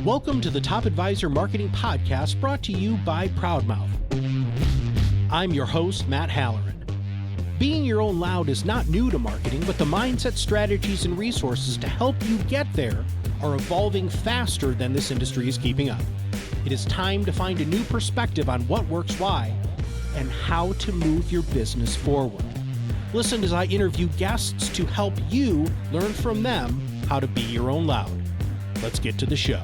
Welcome to the Top Advisor Marketing Podcast brought to you by ProudMouth. I'm your host, Matt Halloran. Being your own loud is not new to marketing, but the mindset, strategies, and resources to help you get there are evolving faster than this industry is keeping up. It is time to find a new perspective on what works why and how to move your business forward. Listen as I interview guests to help you learn from them how to be your own loud. Let's get to the show.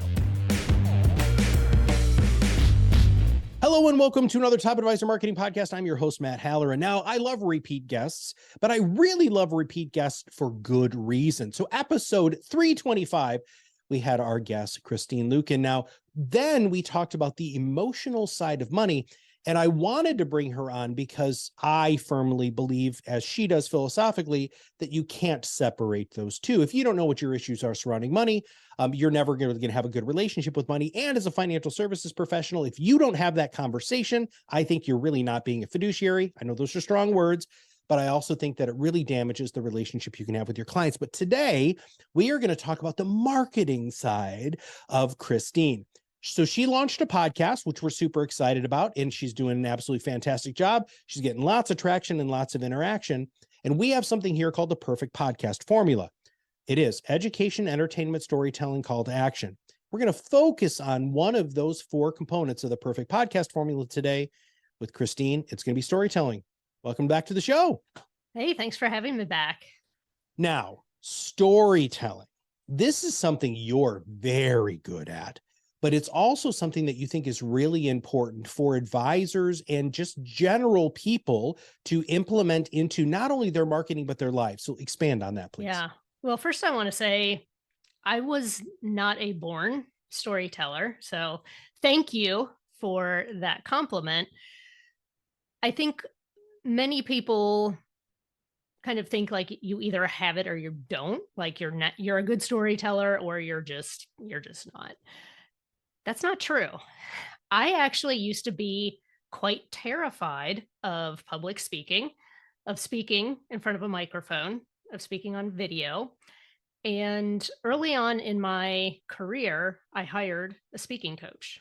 Hello and welcome to another Top Advisor Marketing Podcast. I'm your host, Matt Halloran. Now, I love repeat guests, but I really love repeat guests for good reason. So episode 325, we had our guest, Christine Luken. Now, then we talked about the emotional side of money, and I wanted to bring her on because I firmly believe, as she does philosophically, that you can't separate those two. If you don't know what your issues are surrounding money, you're never going to have a good relationship with money. And as a financial services professional, if you don't have that conversation, I think you're really not being a fiduciary. I know those are strong words, but I also think that it really damages the relationship you can have with your clients. But today, we are going to talk about the marketing side of Christine. So she launched a podcast, which we're super excited about, and she's doing an absolutely fantastic job. She's getting lots of traction and lots of interaction. And we have something here called the perfect podcast formula. It is education, entertainment, storytelling, call to action. We're going to focus on one of those four components of the perfect podcast formula today with Christine. It's going to be storytelling. Welcome back to the show. Hey, thanks for having me back. Now, storytelling. This is something you're very good at. But it's also something that you think is really important for advisors and just general people to implement into not only their marketing, but their lives. So expand on that, please. Yeah. Well, first I want to say I was not a born storyteller. So thank you for that compliment. I think many people kind of think like you either have it or you don't, like you're a good storyteller or you're just not. That's not true. I actually used to be quite terrified of public speaking, of speaking in front of a microphone, of speaking on video. And early on in my career, I hired a speaking coach,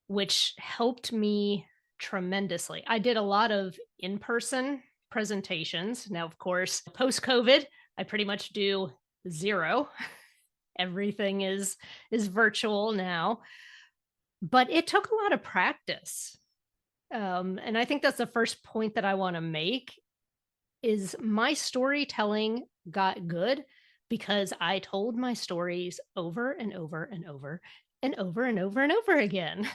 which helped me tremendously. I did a lot of in-person presentations. Now, of course, post-COVID, I pretty much do zero. Everything is virtual now, but it took a lot of practice. And I think that's the first point that I want to make is my storytelling got good because I told my stories over and over and over and over and over and over again.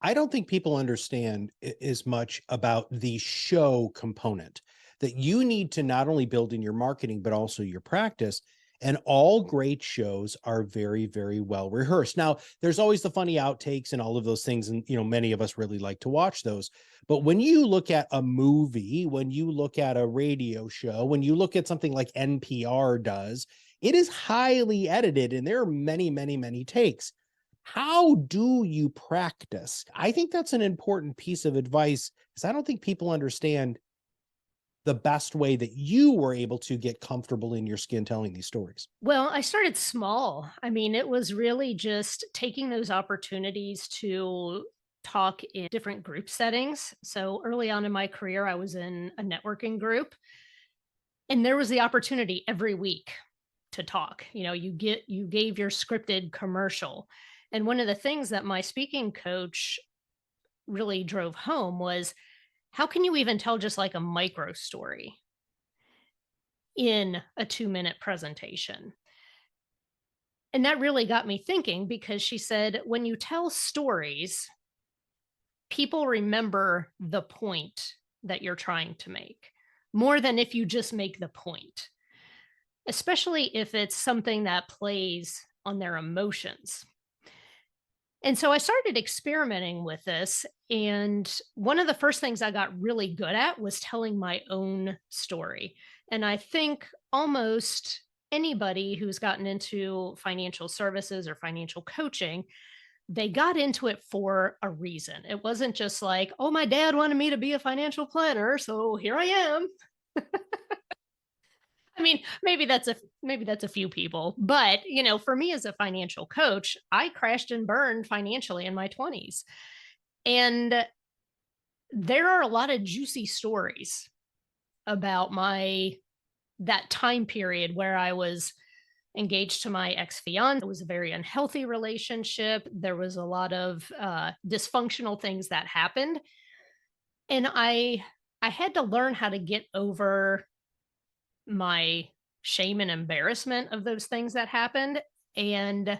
I don't think people understand as much about the show component that you need to not only build in your marketing, but also your practice. And all great shows are very, very well rehearsed. Now, there's always the funny outtakes and all of those things. And, many of us really like to watch those. But when you look at a movie, when you look at a radio show, when you look at something like NPR does, it is highly edited and there are many, many, many takes. How do you practice? I think that's an important piece of advice because I don't think people understand the best way that you were able to get comfortable in your skin telling these stories. Well, I started small. I mean, it was really just taking those opportunities to talk in different group settings. So early on in my career, I was in a networking group, and there was the opportunity every week to talk. You gave your scripted commercial. And one of the things that my speaking coach really drove home was, how can you even tell just like a micro story in a 2-minute presentation? And that really got me thinking because she said, when you tell stories, people remember the point that you're trying to make more than if you just make the point, especially if it's something that plays on their emotions. And so I started experimenting with this. And one of the first things I got really good at was telling my own story. And I think almost anybody who's gotten into financial services or financial coaching, they got into it for a reason. It wasn't just like, oh, my dad wanted me to be a financial planner, so here I am. I mean, maybe that's a few people, but for me as a financial coach, I crashed and burned financially in my 20s. And there are a lot of juicy stories about my that time period where I was engaged to my ex-fiance. It was a very unhealthy relationship. There was a lot of dysfunctional things that happened, and I had to learn how to get over my shame and embarrassment of those things that happened, and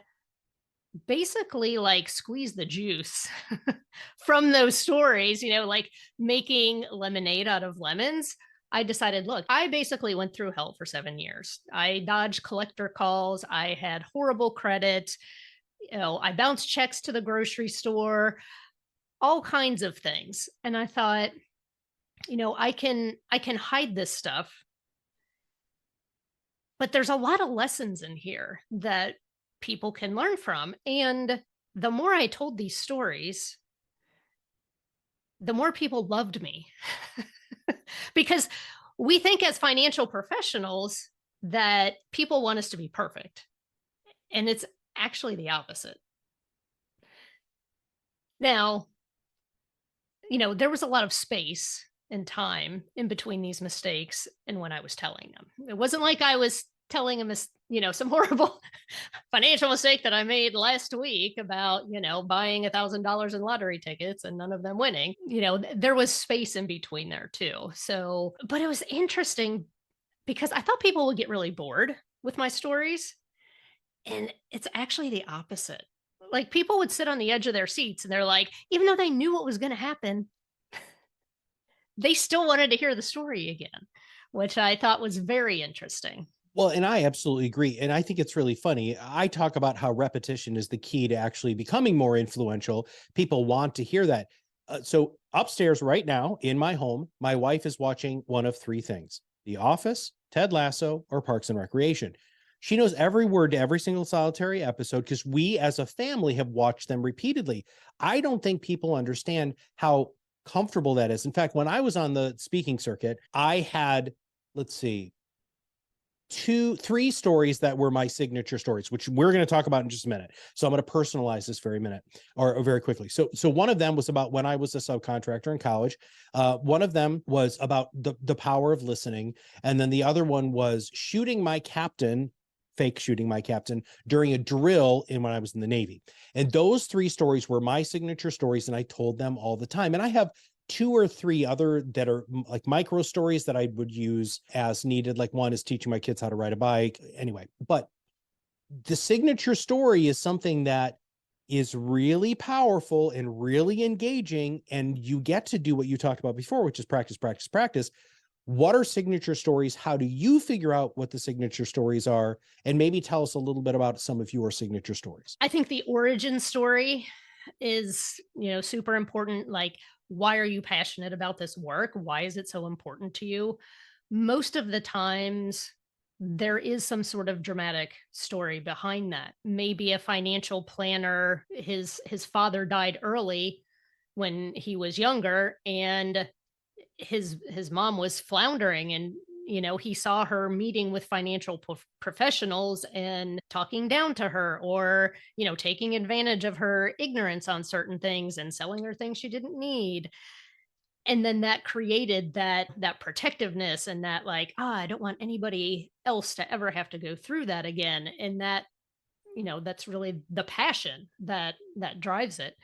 basically like squeeze the juice from those stories, like making lemonade out of lemons. I decided, look, I basically went through hell for 7 years. I dodged collector calls. I had horrible credit. I bounced checks to the grocery store, all kinds of things. And I thought, I can hide this stuff, but there's a lot of lessons in here that people can learn from. And the more I told these stories, the more people loved me. Because we think as financial professionals that people want us to be perfect. And it's actually the opposite. Now, there was a lot of space and time in between these mistakes and when I was telling them. It wasn't like I was telling them, some horrible financial mistake that I made last week about, buying $1,000 in lottery tickets and none of them winning. There was space in between there too. So, but it was interesting because I thought people would get really bored with my stories. And it's actually the opposite. Like people would sit on the edge of their seats and they're like, even though they knew what was going to happen, they still wanted to hear the story again, which I thought was very interesting. Well, and I absolutely agree. And I think it's really funny. I talk about how repetition is the key to actually becoming more influential. People want to hear that. So upstairs right now in my home, my wife is watching one of three things: The Office, Ted Lasso, or Parks and Recreation. She knows every word to every single solitary episode because we as a family have watched them repeatedly. I don't think people understand how comfortable that is. In fact, when I was on the speaking circuit, I had, let's see, three stories that were my signature stories, which we're going to talk about in just a minute. So I'm going to personalize this very minute or very quickly. So one of them was about when I was a subcontractor in college. One of them was about the power of listening. And then the other one was fake shooting my captain during a drill when I was in the Navy. And those three stories were my signature stories. And I told them all the time. And I have two or three other that are like micro stories that I would use as needed. Like one is teaching my kids how to ride a bike. Anyway, but the signature story is something that is really powerful and really engaging. And you get to do what you talked about before, which is practice, practice, practice. What are signature stories? How do you figure out what the signature stories are? And maybe tell us a little bit about some of your signature stories. I think the origin story is, super important. Like, why are you passionate about this work? Why is it so important to you? Most of the times, there is some sort of dramatic story behind that. Maybe a financial planner, his father died early when he was younger, and his mom was floundering, and he saw her meeting with financial professionals and talking down to her, or taking advantage of her ignorance on certain things and selling her things she didn't need. And then that created that protectiveness and that, like, I don't want anybody else to ever have to go through that again. And that's really the passion that drives it.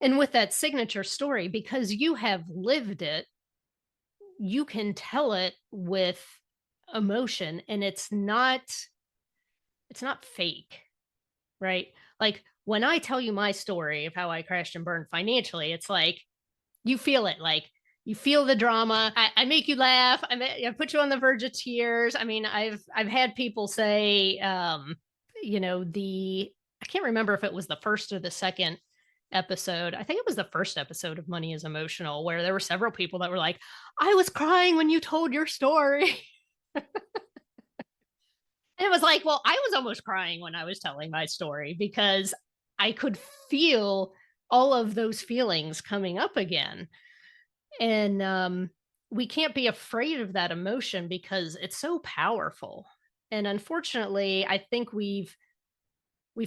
And with that signature story, because you have lived it, you can tell it with emotion, and it's not fake, right? Like when I tell you my story of how I crashed and burned financially, it's like you feel it. Like you feel the drama. I make you laugh. I put you on the verge of tears. I mean, I've had people say, the I can't remember if it was the first or the second episode. I think it was the first episode of Money is Emotional, where there were several people that were like, I was crying when you told your story. And it was like, well, I was almost crying when I was telling my story because I could feel all of those feelings coming up again. And we can't be afraid of that emotion because it's so powerful. And unfortunately, I think we've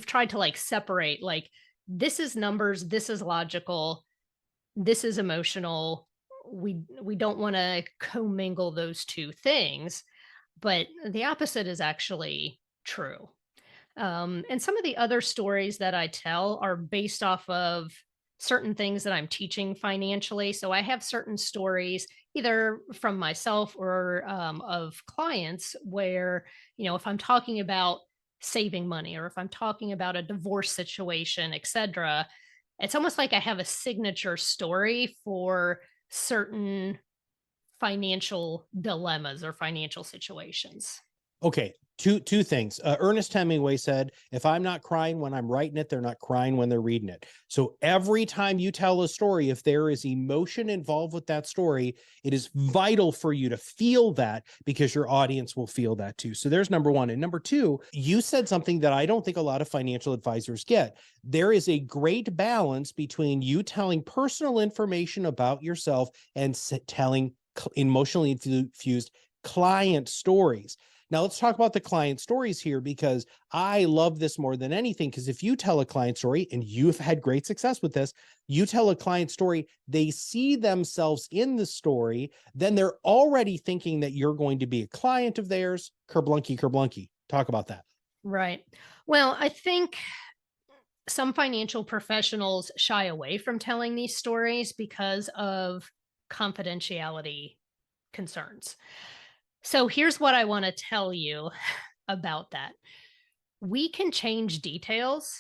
tried to like separate like this is numbers, this is logical, this is emotional. We don't want to commingle those two things, but the opposite is actually true. And some of the other stories that I tell are based off of certain things that I'm teaching financially. So I have certain stories, either from myself or of clients, where, if I'm talking about saving money or if I'm talking about a divorce situation, etc., it's almost like I have a signature story for certain financial dilemmas or financial situations. Okay, two things. Ernest Hemingway said, "If I'm not crying when I'm writing it, they're not crying when they're reading it." So every time you tell a story, if there is emotion involved with that story, it is vital for you to feel that because your audience will feel that too. So there's number one. And number two, you said something that I don't think a lot of financial advisors get. There is a great balance between you telling personal information about yourself and telling emotionally infused client stories. Now, let's talk about the client stories here because I love this more than anything. Because if you tell a client story, and you've had great success with this, you tell a client story, they see themselves in the story, then they're already thinking that you're going to be a client of theirs. Kerblunky, kerblunky. Talk about that. Right. Well, I think some financial professionals shy away from telling these stories because of confidentiality concerns. So here's what I want to tell you about that. We can change details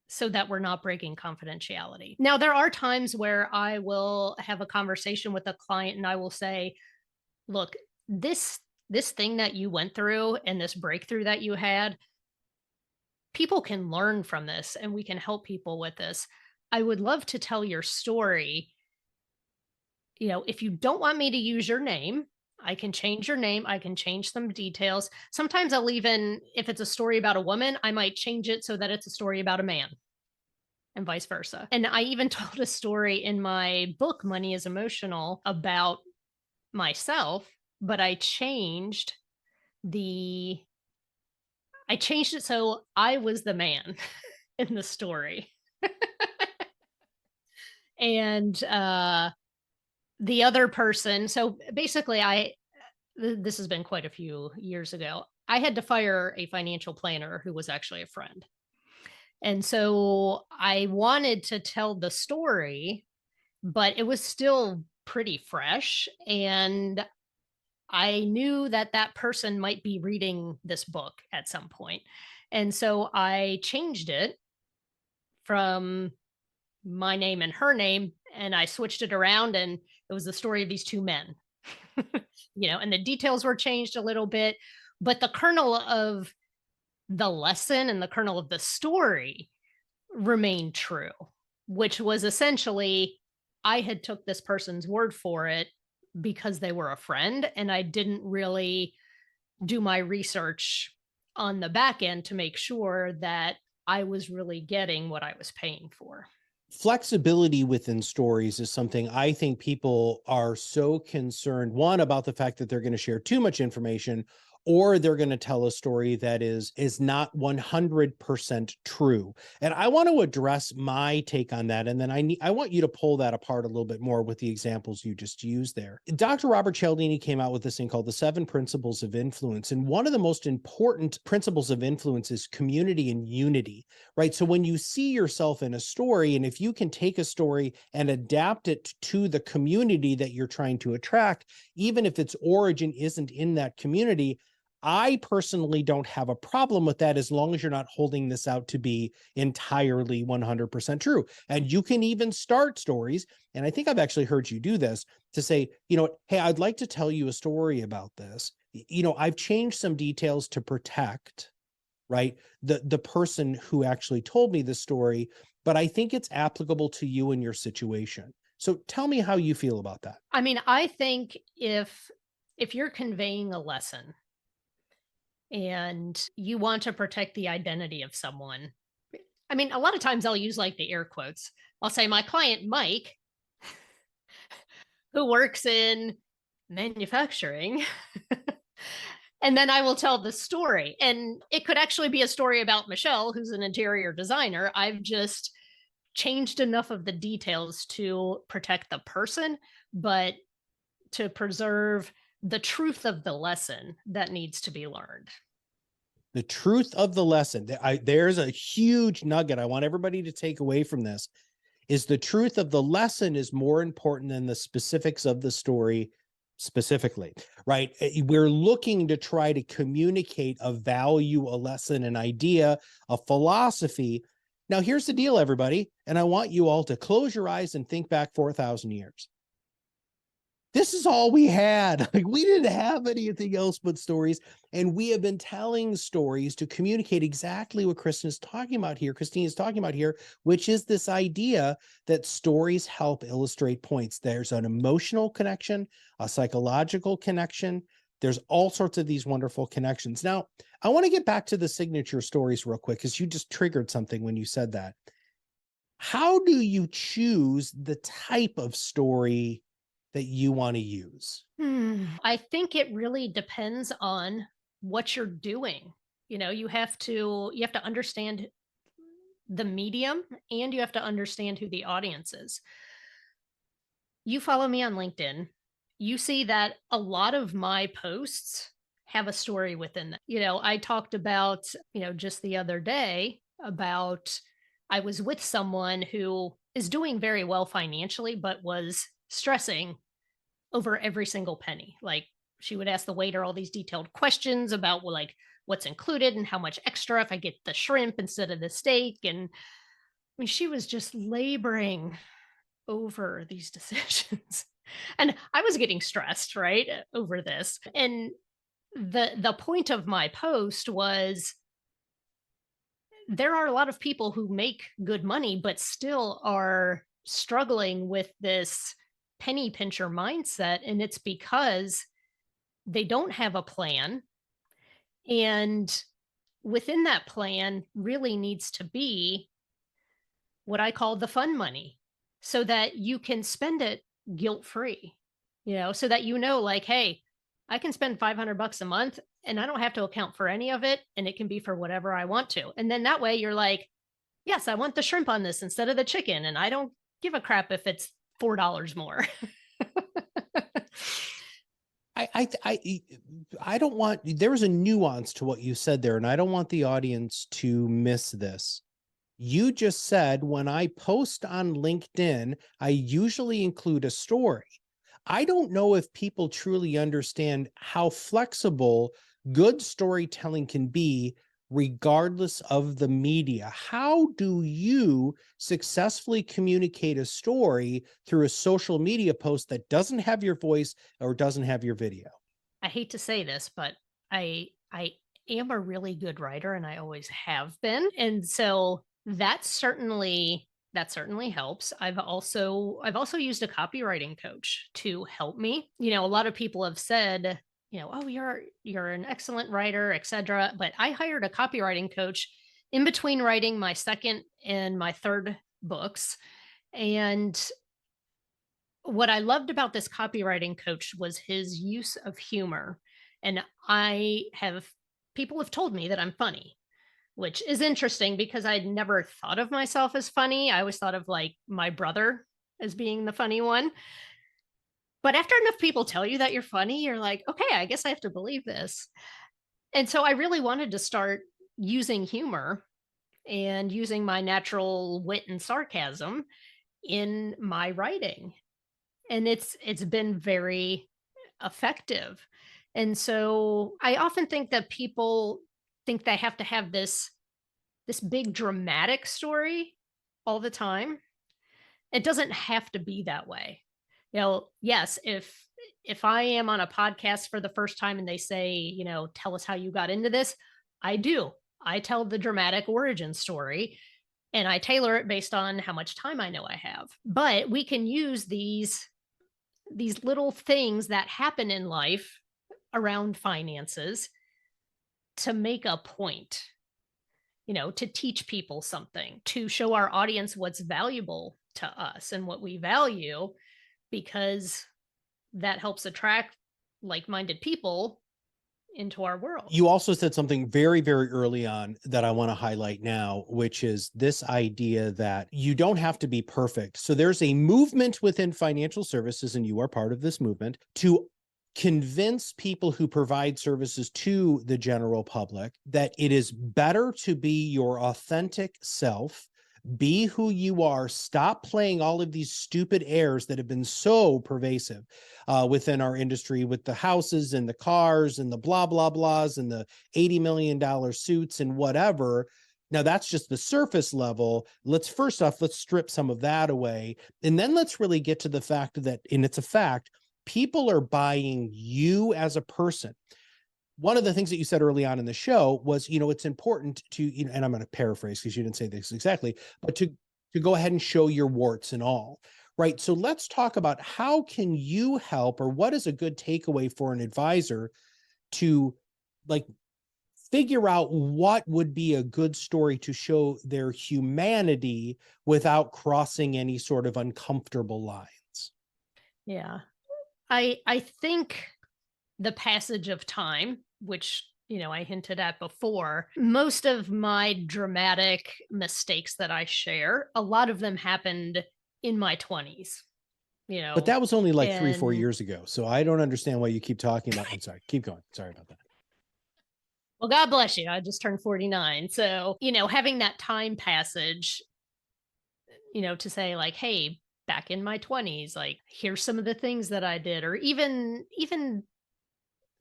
so that we're not breaking confidentiality. Now, there are times where I will have a conversation with a client and I will say, "Look, this thing that you went through and this breakthrough that you had, people can learn from this and we can help people with this. I would love to tell your story. If you don't want me to use your name, I can change your name. I can change some details. Sometimes I'll even, if it's a story about a woman, I might change it so that it's a story about a man and vice versa." And I even told a story in my book, Money is Emotional, about myself, but the I changed it so I was the man in the story. And the other person, so basically this has been quite a few years ago. I had to fire a financial planner who was actually a friend. And so I wanted to tell the story, but it was still pretty fresh. And I knew that that person might be reading this book at some point. And so I changed it from my name and her name, and I switched it around, and it was the story of these two men. And the details were changed a little bit, but the kernel of the lesson and the kernel of the story remained true, which was essentially I had took this person's word for it because they were a friend, and I didn't really do my research on the back end to make sure that I was really getting what I was paying for. Flexibility within stories is something I think people are so concerned, one, about the fact that they're going to share too much information, or they're going to tell a story that is not 100% true. And I want to address my take on that, and then I want you to pull that apart a little bit more with the examples you just used there. Dr. Robert Cialdini came out with this thing called the 7 Principles of Influence, and one of the most important principles of influence is community and unity, right? So when you see yourself in a story, and if you can take a story and adapt it to the community that you're trying to attract, even if its origin isn't in that community, I personally don't have a problem with that as long as you're not holding this out to be entirely 100% true. And you can even start stories, and I think I've actually heard you do this, to say, hey, I'd like to tell you a story about this. I've changed some details to protect, right, the person who actually told me the story, but I think it's applicable to you and your situation. So tell me how you feel about that. I mean, I think if you're conveying a lesson and you want to protect the identity of someone, I mean, a lot of times I'll use like the air quotes. I'll say my client Mike, who works in manufacturing. And then I will tell the story. And it could actually be a story about Michelle, who's an interior designer. I've just changed enough of the details to protect the person, but to preserve the truth of the lesson that needs to be learned. The truth of the lesson. There's a huge nugget I want everybody to take away from this is the truth of the lesson is more important than the specifics of the story specifically, right? We're looking to try to communicate a value, a lesson, an idea, a philosophy. Now, here's the deal, everybody, and I want you all to close your eyes and think back 4,000 years. This is all we had. Like, we didn't have anything else but stories. And we have been telling stories to communicate exactly what Christine is talking about here, which is this idea that stories help illustrate points. There's an emotional connection, a psychological connection. There's all sorts of these wonderful connections. Now, I want to get back to the signature stories real quick, because you just triggered something when you said that. How do you choose the type of story that you want to use? I think it really depends on what you're doing. You have to understand the medium, and you have to understand who the audience is. You follow me on LinkedIn, you see that a lot of my posts have a story within them. I talked about, just the other day about I was with someone who is doing very well financially, but was stressing over every single penny. Like, she would ask the waiter all these detailed questions about, well, like, what's included and how much extra if I get the shrimp instead of the steak. And I mean, she was just laboring over these decisions. And I was getting stressed, right, over this. And the point of my post was there are a lot of people who make good money but still are struggling with this penny pincher mindset, and it's because they don't have a plan. And within that plan really needs to be what I call the fun money, so that you can spend it guilt free, so that, like, hey, I can spend $500 a month and I don't have to account for any of it. And it can be for whatever I want to. And then that way you're like, yes, I want the shrimp on this instead of the chicken. And I don't give a crap if it's $4 more. I don't want, there was a nuance to what you said there, and I don't want the audience to miss this. You just said, when I post on LinkedIn, I usually include a story. I don't know if people truly understand how flexible good storytelling can be regardless of the media. How do you successfully communicate a story through a social media post that doesn't have your voice or doesn't have your video? I hate to say this, but I am a really good writer, and I always have been. And so that certainly helps. I've also used a copywriting coach to help me. A lot of people have said, oh, you're an excellent writer, etc. But I hired a copywriting coach in between writing my second and my third books. And what I loved about this copywriting coach was his use of humor. And people have told me that I'm funny, which is interesting because I'd never thought of myself as funny. I always thought of, like, my brother as being the funny one. But after enough people tell you that you're funny, you're like, okay, I guess I have to believe this. And so I really wanted to start using humor and using my natural wit and sarcasm in my writing. And it's been very effective. And so I often think that people think they have to have this big dramatic story all the time. It doesn't have to be that way. Yes, if I am on a podcast for the first time and they say, tell us how you got into this, I do. I tell the dramatic origin story, and I tailor it based on how much time I know I have. But we can use these little things that happen in life around finances to make a point, to teach people something, to show our audience what's valuable to us and what we value, because that helps attract like-minded people into our world. You also said something very, very early on that I want to highlight now, which is this idea that you don't have to be perfect. So there's a movement within financial services, and you are part of this movement, to convince people who provide services to the general public that it is better to be your authentic self. Be who you are. Stop playing all of these stupid airs that have been so pervasive within our industry, with the houses and the cars and the blah, blah, blahs and the $80 million suits and whatever. Now, that's just the surface level. Let's strip some of that away. And then let's really get to the fact that, and it's a fact, people are buying you as a person. One of the things that you said early on in the show was, it's important to, and I'm going to paraphrase because you didn't say this exactly, but to go ahead and show your warts and all, right? So let's talk about how can you help, or what is a good takeaway for an advisor to figure out what would be a good story to show their humanity without crossing any sort of uncomfortable lines. Yeah. I think the passage of time, which, I hinted at before, most of my dramatic mistakes that I share, a lot of them happened in my 20s, But that was only 3-4 and years ago. So I don't understand why you keep talking about, I'm sorry, keep going. Sorry about that. well, God bless you. I just turned 49. So, having that time passage, to say hey, back in my 20s, here's some of the things that I did, or even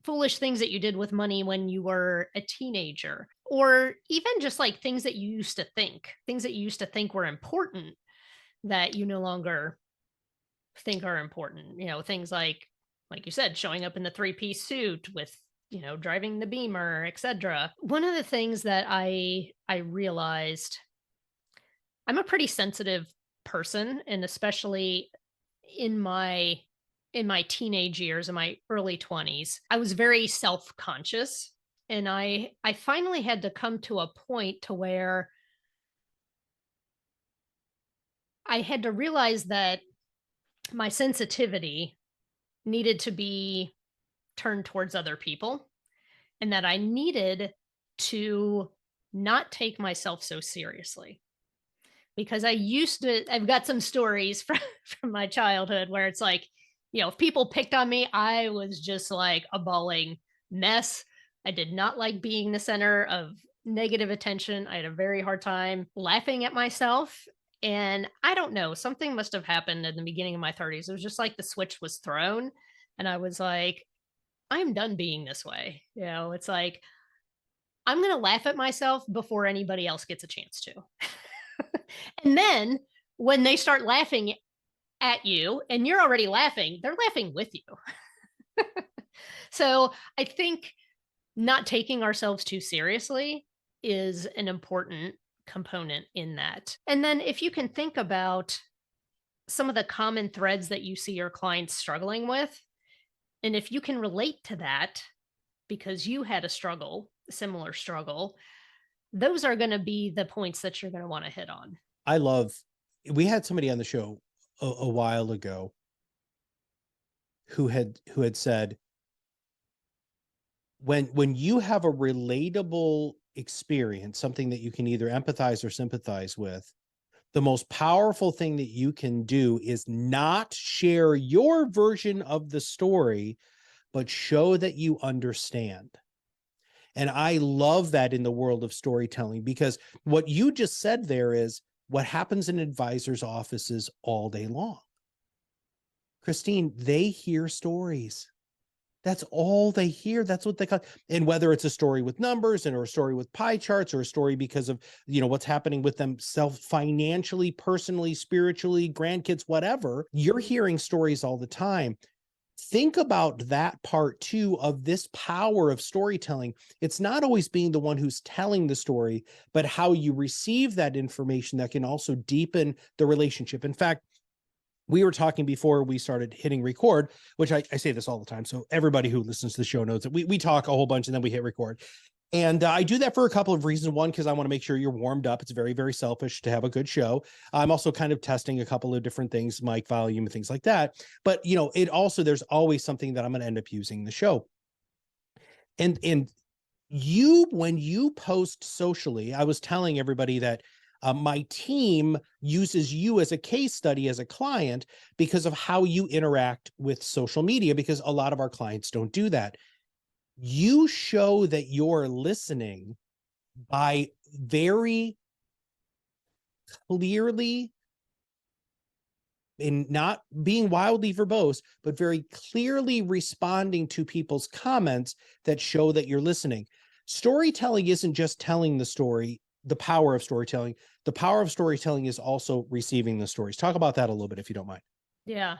foolish things that you did with money when you were a teenager, or even just things that you used to think were important that you no longer think are important. Things like you said, showing up in the 3-piece suit with, driving the Beamer, etc. One of the things that I realized, I'm a pretty sensitive person, and especially in my teenage years, in my early 20s, I was very self-conscious, and I finally had to come to a point to where I had to realize that my sensitivity needed to be turned towards other people, and that I needed to not take myself so seriously. Because I've got some stories from my childhood where it's if people picked on me, I was just like a bawling mess. I did not like being the center of negative attention. I had a very hard time laughing at myself. And I don't know, something must have happened in the beginning of my 30s. It was just like the switch was thrown. And I was like, I'm done being this way. It's like, I'm going to laugh at myself before anybody else gets a chance to. And then when they start laughing at you and you're already laughing, they're laughing with you. So I think not taking ourselves too seriously is an important component in that. And then if you can think about some of the common threads that you see your clients struggling with, and if you can relate to that because you had a similar struggle, those are going to be the points that you're going to want to hit on. We had somebody on the show a while ago who had said, when you have a relatable experience, something that you can either empathize or sympathize with, the most powerful thing that you can do is not share your version of the story, but show that you understand. And I love that in the world of storytelling, because what you just said there is what happens in advisors' offices all day long. Christine, they hear stories. That's all they hear. That's what they call. And whether it's a story with numbers or a story with pie charts, or a story because of, what's happening with them financially, personally, spiritually, grandkids, whatever, you're hearing stories all the time. Think about that part too of this power of storytelling. It's not always being the one who's telling the story, but how you receive that information that can also deepen the relationship. In fact, we were talking before we started hitting record, which I say this all the time, so everybody who listens to the show knows that we talk a whole bunch and then we hit record. And I do that for a couple of reasons. One, because I want to make sure you're warmed up. It's very, very selfish to have a good show. I'm also kind of testing a couple of different things, mic volume and things like that. But, it also, there's always something that I'm going to end up using in the show. And when you post socially, I was telling everybody that my team uses you as a case study as a client because of how you interact with social media, because a lot of our clients don't do that. You show that you're listening by very clearly, and not being wildly verbose, but very clearly responding to people's comments that show that you're listening. Storytelling isn't just telling the story, the power of storytelling. The power of storytelling is also receiving the stories. Talk about that a little bit, if you don't mind. Yeah.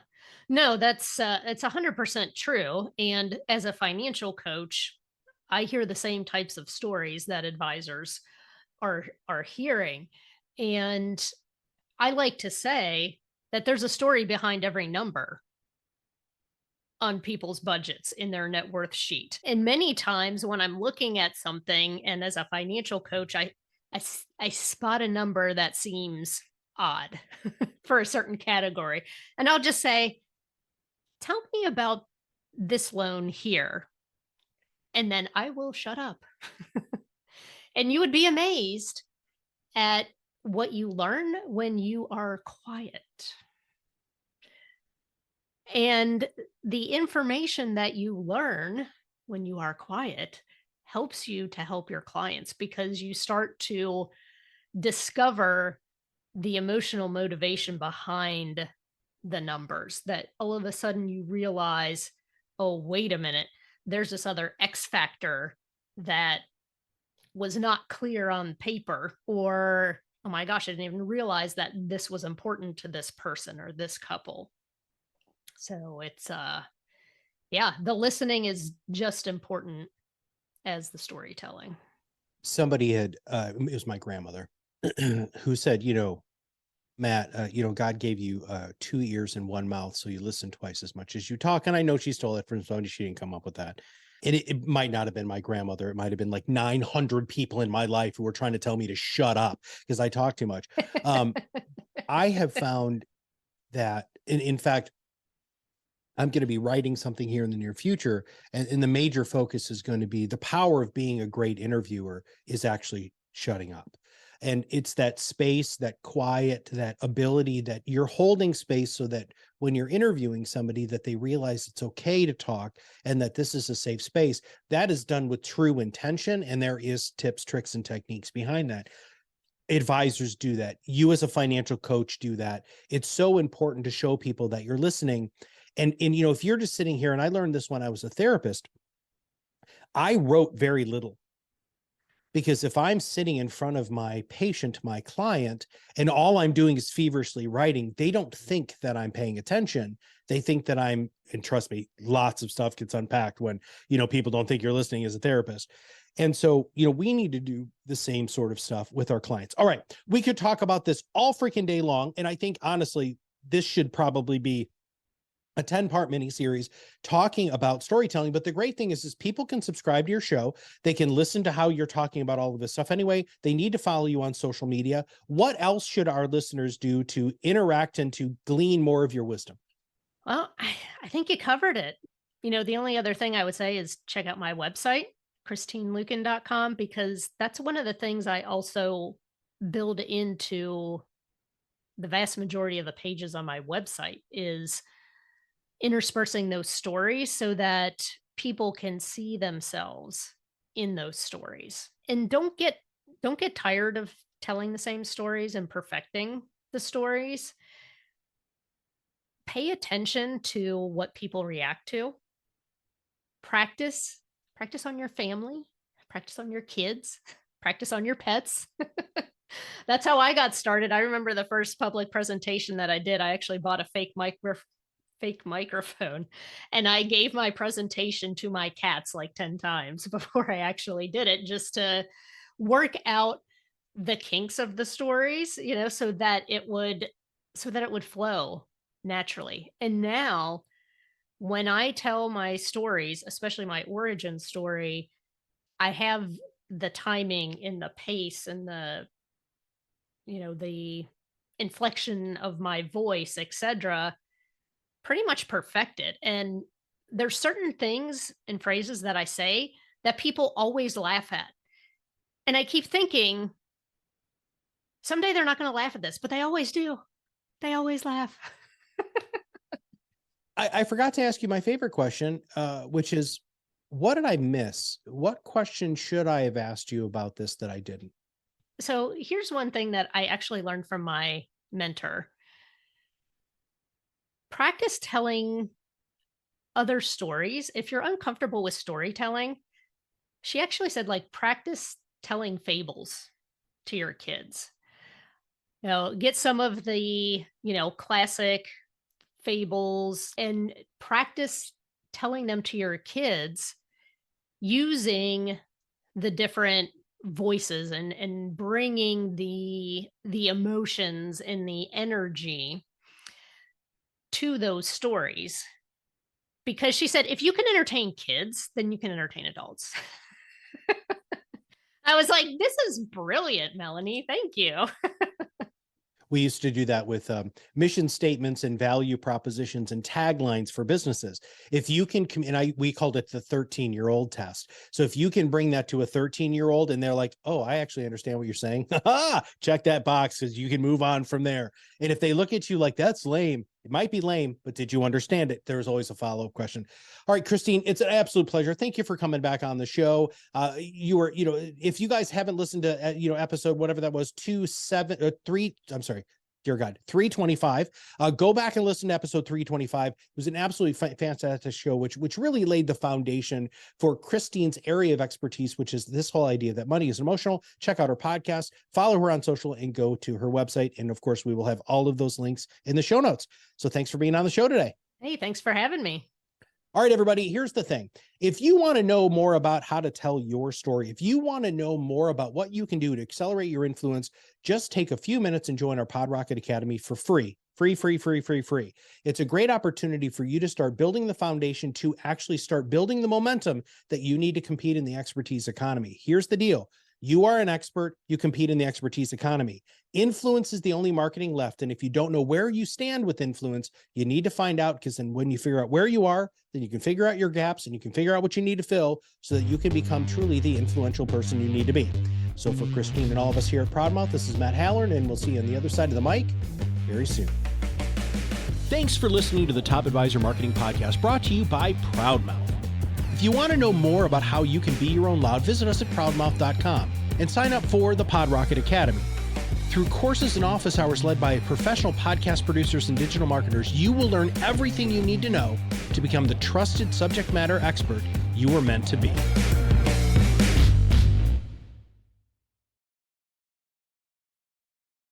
No, it's 100% true. And as a financial coach, I hear the same types of stories that advisors are hearing. And I like to say that there's a story behind every number on people's budgets in their net worth sheet. And many times when I'm looking at something and as a financial coach, I spot a number that seems odd for a certain category. And I'll just say, tell me about this loan here. And then I will shut up. And you would be amazed at what you learn when you are quiet. And the information that you learn when you are quiet helps you to help your clients because you start to discover the emotional motivation behind the numbers that all of a sudden you realize, oh, wait a minute, there's this other X factor that was not clear on paper, or oh my gosh, I didn't even realize that this was important to this person or this couple. So it's yeah, the listening is just important as the storytelling. Somebody had, it was my grandmother, who said, Matt, God gave you 2 ears and one mouth, so you listen twice as much as you talk. And I know she stole it from somebody. She didn't come up with that. And it might not have been my grandmother. It might have been like 900 people in my life who were trying to tell me to shut up because I talk too much. I have found that, in fact, I'm going to be writing something here in the near future. And the major focus is going to be the power of being a great interviewer is actually shutting up. And it's that space, that quiet, that ability that you're holding space so that when you're interviewing somebody, that they realize it's okay to talk and that this is a safe space. That is done with true intention. And there is tips, tricks, and techniques behind that. Advisors do that. You as a financial coach do that. It's so important to show people that you're listening. And if you're just sitting here, and I learned this when I was a therapist, I wrote very little. Because if I'm sitting in front of my patient, my client, and all I'm doing is feverishly writing, they don't think that I'm paying attention. They think that and trust me, lots of stuff gets unpacked when, people don't think you're listening as a therapist. And so, we need to do the same sort of stuff with our clients. All right. We could talk about this all freaking day long. And I think, honestly, this should probably be a 10-part mini series talking about storytelling. But the great thing is people can subscribe to your show. They can listen to how you're talking about all of this stuff. Anyway, they need to follow you on social media. What else should our listeners do to interact and to glean more of your wisdom? Well, I think you covered it. The only other thing I would say is check out my website, ChristineLuken.com, because that's one of the things I also build into the vast majority of the pages on my website is interspersing those stories so that people can see themselves in those stories. And don't get tired of telling the same stories and perfecting the stories. Pay attention to what people react to. Practice on your family, practice on your kids, practice on your pets. That's how I got started. I remember the first public presentation that I did. I actually bought a fake microphone and I gave my presentation to my cats like 10 times before I actually did it, just to work out the kinks of the stories, so that it would flow naturally. And now when I tell my stories, especially my origin story, I have the timing and the pace and the inflection of my voice, etc., pretty much perfected. And there's certain things and phrases that I say that people always laugh at. And I keep thinking, someday they're not going to laugh at this, but they always do. They always laugh. I forgot to ask you my favorite question, which is, what did I miss? What question should I have asked you about this that I didn't? So here's one thing that I actually learned from my mentor. Practice telling other stories. If you're uncomfortable with storytelling, she actually said, like, practice telling fables to your kids. Get some of the, classic fables and practice telling them to your kids using the different voices and bringing the emotions and the energy to those stories, because she said if you can entertain kids, then you can entertain adults. I was like, this is brilliant, Melanie, thank you. We used to do that with mission statements and value propositions and taglines for businesses. If you can, we called it the 13-year-old test. So if you can bring that to a 13-year-old and they're like, oh, I actually understand what you're saying. Check that box, because you can move on from there. And if they look at you like that's lame, it might be lame, but did you understand it? There's always a follow-up question. All right, Christine, it's an absolute pleasure. Thank you for coming back on the show. You were, if you guys haven't listened to, episode, whatever that was, 325, go back and listen to episode 325. It was an absolutely fantastic show, which really laid the foundation for Christine's area of expertise, which is this whole idea that money is emotional. Check out her podcast, follow her on social, and go to her website. And of course, we will have all of those links in the show notes. So thanks for being on the show today. Hey, thanks for having me. All right, everybody, here's the thing. If you want to know more about how to tell your story, if you want to know more about what you can do to accelerate your influence, just take a few minutes and join our PodRocket Academy for free. Free. It's a great opportunity for you to start building the foundation to actually start building the momentum that you need to compete in the expertise economy. Here's the deal. You are an expert. You compete in the expertise economy. Influence is the only marketing left. And if you don't know where you stand with influence, you need to find out, because then when you figure out where you are, then you can figure out your gaps and you can figure out what you need to fill so that you can become truly the influential person you need to be. So for Christine and all of us here at ProudMouth, this is Matt Halloran, and we'll see you on the other side of the mic very soon. Thanks for listening to the Top Advisor Marketing Podcast, brought to you by ProudMouth. If you want to know more about how you can be your own loud, visit us at proudmouth.com and sign up for the PodRocket Academy. Through courses and office hours led by professional podcast producers and digital marketers, you will learn everything you need to know to become the trusted subject matter expert you were meant to be.